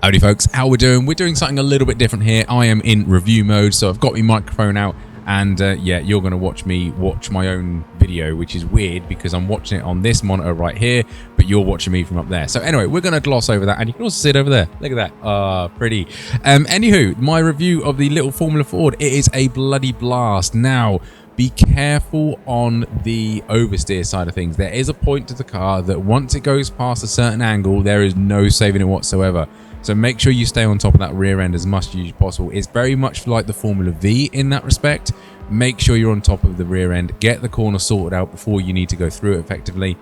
Howdy folks, how we're doing? We're doing something a little bit different here. I am in review mode, so I've got my microphone out, and yeah, you're going to watch me watch my own video, which is weird because I'm watching it on this monitor right here, but you're watching me from up there. So anyway, we're going to gloss over that, and you can also see it over there. Look at that. Pretty. Anywho, my review of the little Formula Ford, it is a bloody blast. Now, be careful on the oversteer side of things. There is a point to the car that once it goes past a certain angle, there is no saving it whatsoever. So make sure you stay on top of that rear end as much as possible. It's very much like the Formula V in that respect. Make sure you're on top of the rear end. Get the corner sorted out before you need to go through it effectively.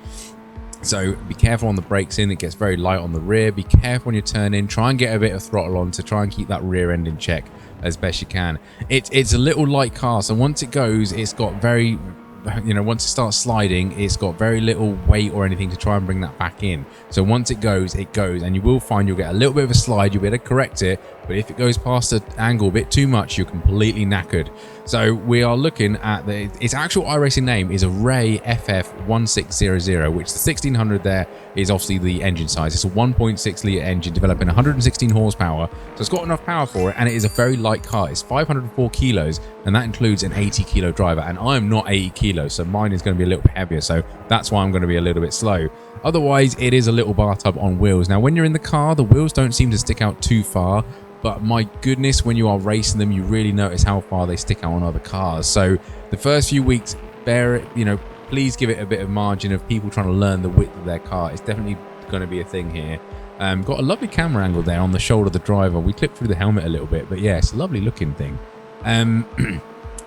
So be careful on the brakes in. It gets very light on the rear. Be careful when you turn in. Try and get a bit of throttle on to try and keep that rear end in check as best you can. It's a little light car, so once it goes, it's got very, once it starts sliding, it's got very little weight or anything to try and bring that back in. So once it goes, and you will find you'll get a little bit of a slide. You'll be able to correct it, but if it goes past the angle a bit too much, you're completely knackered. So we are looking at its actual iRacing name is a Ray FF1600, which the 1600 there is obviously the engine size. It's a 1.6 litre engine developing 116 horsepower, so it's got enough power for it, and it is a very light car. It's 504 kilos, and that includes an 80 kilo driver, and I'm not 80 kilos, so mine is going to be a little bit heavier, so that's why I'm going to be a little bit slow. Otherwise, it is a little bar tub on wheels. Now, when you're in the car, the wheels don't seem to stick out too far, but my goodness, when you are racing them, you really notice how far they stick out on other cars. So the first few weeks, please give it a bit of margin of people trying to learn the width of their car. It's definitely going to be a thing here. Got a lovely camera angle there on the shoulder of the driver. We clipped through the helmet a little bit, but yeah, it's a lovely looking thing.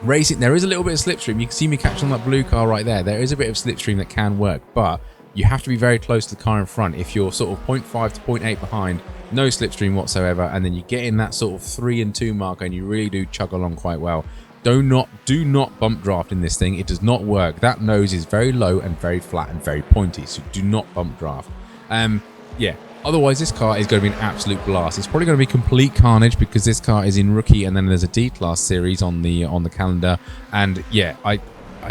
Racing, there is a little bit of slipstream. You can see me catch on that blue car right there. There is a bit of slipstream that can work, but you have to be very close to the car in front. If you're sort of 0.5 to 0.8 behind, no slipstream whatsoever, and then you get in that sort of 3 and 2 marker, and you really do chug along quite well. Do not bump draft in this thing. It does not work. That nose is very low and very flat and very pointy, so do not bump draft. Yeah. Otherwise, this car is going to be an absolute blast. It's probably going to be complete carnage because this car is in rookie, and then there's a D-Class series on the calendar. And yeah, I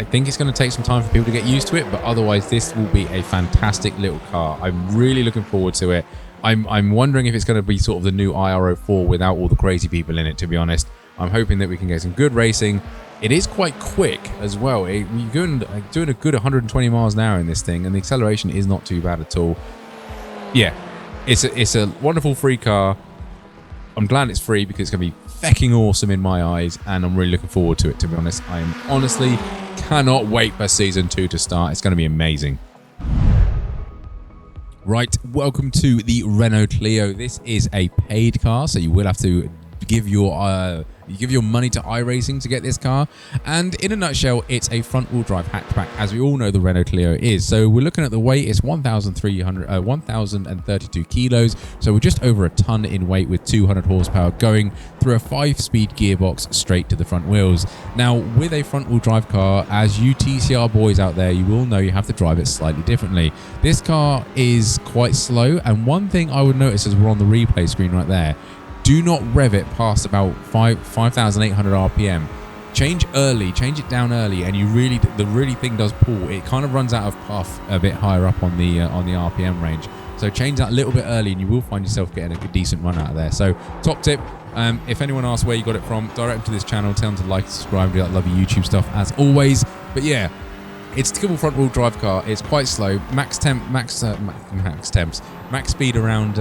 think it's going to take some time for people to get used to it, but otherwise, this will be a fantastic little car. I'm really looking forward to it. I'm wondering if it's going to be sort of the new iR04 without all the crazy people in it, to be honest. I'm hoping that we can get some good racing. It is quite quick as well. You're doing a good 120 miles an hour in this thing, and the acceleration is not too bad at all. Yeah, it's a wonderful free car. I'm glad it's free because it's going to be fecking awesome in my eyes, and I'm really looking forward to it, to be honest. I am honestly cannot wait for Season 2 to start. It's going to be amazing. Right, welcome to the Renault Clio. This is a paid car, so you will have to give your money to iRacing to get this car. And in a nutshell, it's a front-wheel drive hatchback, as we all know the Renault Clio is. So we're looking at the weight. It's 1,032 kilos, so we're just over a ton in weight with 200 horsepower going through a 5-speed gearbox straight to the front wheels. Now, with a front-wheel drive car, as you TCR boys out there, you will know you have to drive it slightly differently. This car is quite slow, and one thing I would notice as we're on the replay screen right there, do not rev it past about 5,800 RPM. Change it down early, and the thing does pull. It kind of runs out of puff a bit higher up on the RPM range. So change that a little bit early, and you will find yourself getting a decent run out of there. So top tip, if anyone asks where you got it from, direct them to this channel, tell them to like, subscribe, do that lovely YouTube stuff as always. But yeah, it's a typical front-wheel drive car. It's quite slow. Max speed around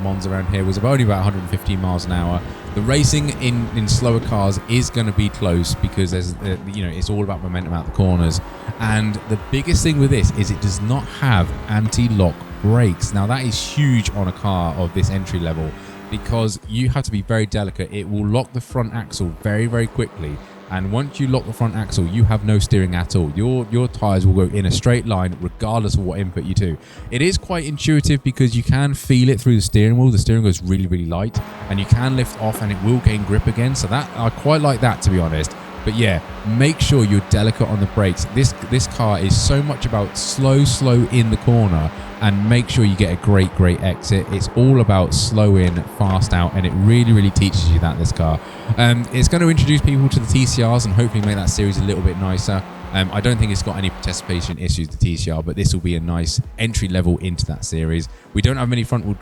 Monza around here was only about 115 miles an hour. The racing in slower cars is going to be close because there's it's all about momentum out the corners. And the biggest thing with this is it does not have anti-lock brakes. Now that is huge on a car of this entry level because you have to be very delicate. It will lock the front axle very, very quickly. And once you lock the front axle, you have no steering at all. Your tires will go in a straight line regardless of what input you do. It is quite intuitive because you can feel it through the steering wheel. The steering wheel is really, really light, and you can lift off and it will gain grip again. So that I quite like that, to be honest. But yeah, make sure you're delicate on the brakes. This car is so much about slow in the corner, and make sure you get a great exit. It's all about slow in, fast out, and it really teaches you that, this car. It's going to introduce people to the TCRs and hopefully make that series a little bit nicer. I don't think it's got any participation issues with TCR, but this will be a nice entry level into that series. We don't have many front-wheel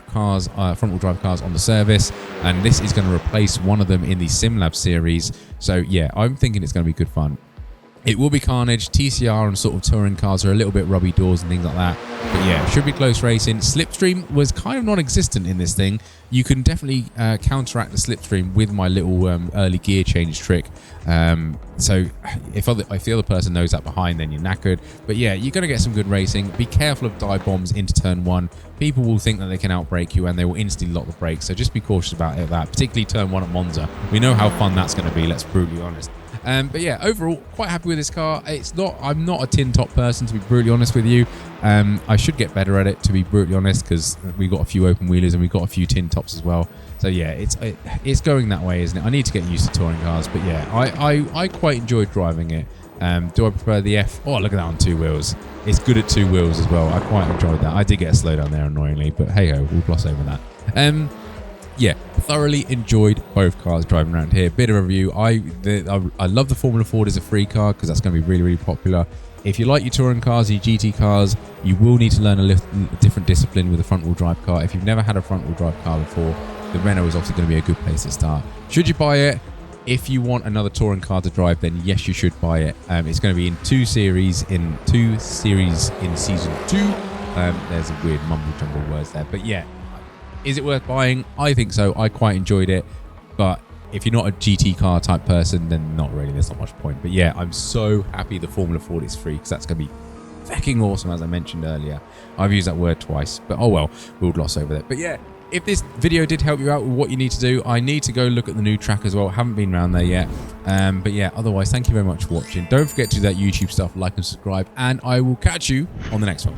drive cars on the service, and this is going to replace one of them in the SimLab series. So yeah, I'm thinking it's going to be good fun. It will be carnage. TCR and sort of touring cars are a little bit rubby doors and things like that. But yeah, it should be close racing. Slipstream was kind of non-existent in this thing. You can definitely counteract the slipstream with my little early gear change trick. So if the other person knows that behind, then you're knackered. But yeah, you're going to get some good racing. Be careful of dive bombs into turn 1. People will think that they can outbrake you and they will instantly lock the brakes. So just be cautious about that, particularly turn 1 at Monza. We know how fun that's going to be, let's be brutally honest. But yeah, overall, quite happy with this car. I'm not a tin top person, to be brutally honest with you. I should get better at it, to be brutally honest, because we've got a few open wheelers and we've got a few tin tops as well. So yeah, it's going that way, isn't it? I need to get used to touring cars, but yeah, I quite enjoyed driving it. Do I prefer the F? Oh, look at that on 2 wheels. It's good at 2 wheels as well. I quite enjoyed that. I did get a slowdown there, annoyingly, but hey ho, we'll gloss over that. Yeah, thoroughly enjoyed both cars driving around here. Bit of a review. I love the Formula Ford as a free car because that's going to be really, really popular. If you like your touring cars, your GT cars, you will need to learn a different discipline with a front-wheel drive car. If you've never had a front-wheel drive car before, the Renault is obviously going to be a good place to start. Should you buy it? If you want another touring car to drive, then yes, you should buy it. It's going to be in 2 series in season 2. There's a weird mumble jumble words there, but yeah. Is it worth buying? I think so. I quite enjoyed it. But if you're not a GT car type person, then not really. There's not much point. But yeah, I'm so happy the Formula Ford is free because that's going to be fucking awesome, as I mentioned earlier. I've used that word twice, but oh well, we'll gloss over that. But yeah, if this video did help you out with what you need to do, I need to go look at the new track as well. Haven't been around there yet. But yeah, otherwise, thank you very much for watching. Don't forget to do that YouTube stuff, like and subscribe, and I will catch you on the next one.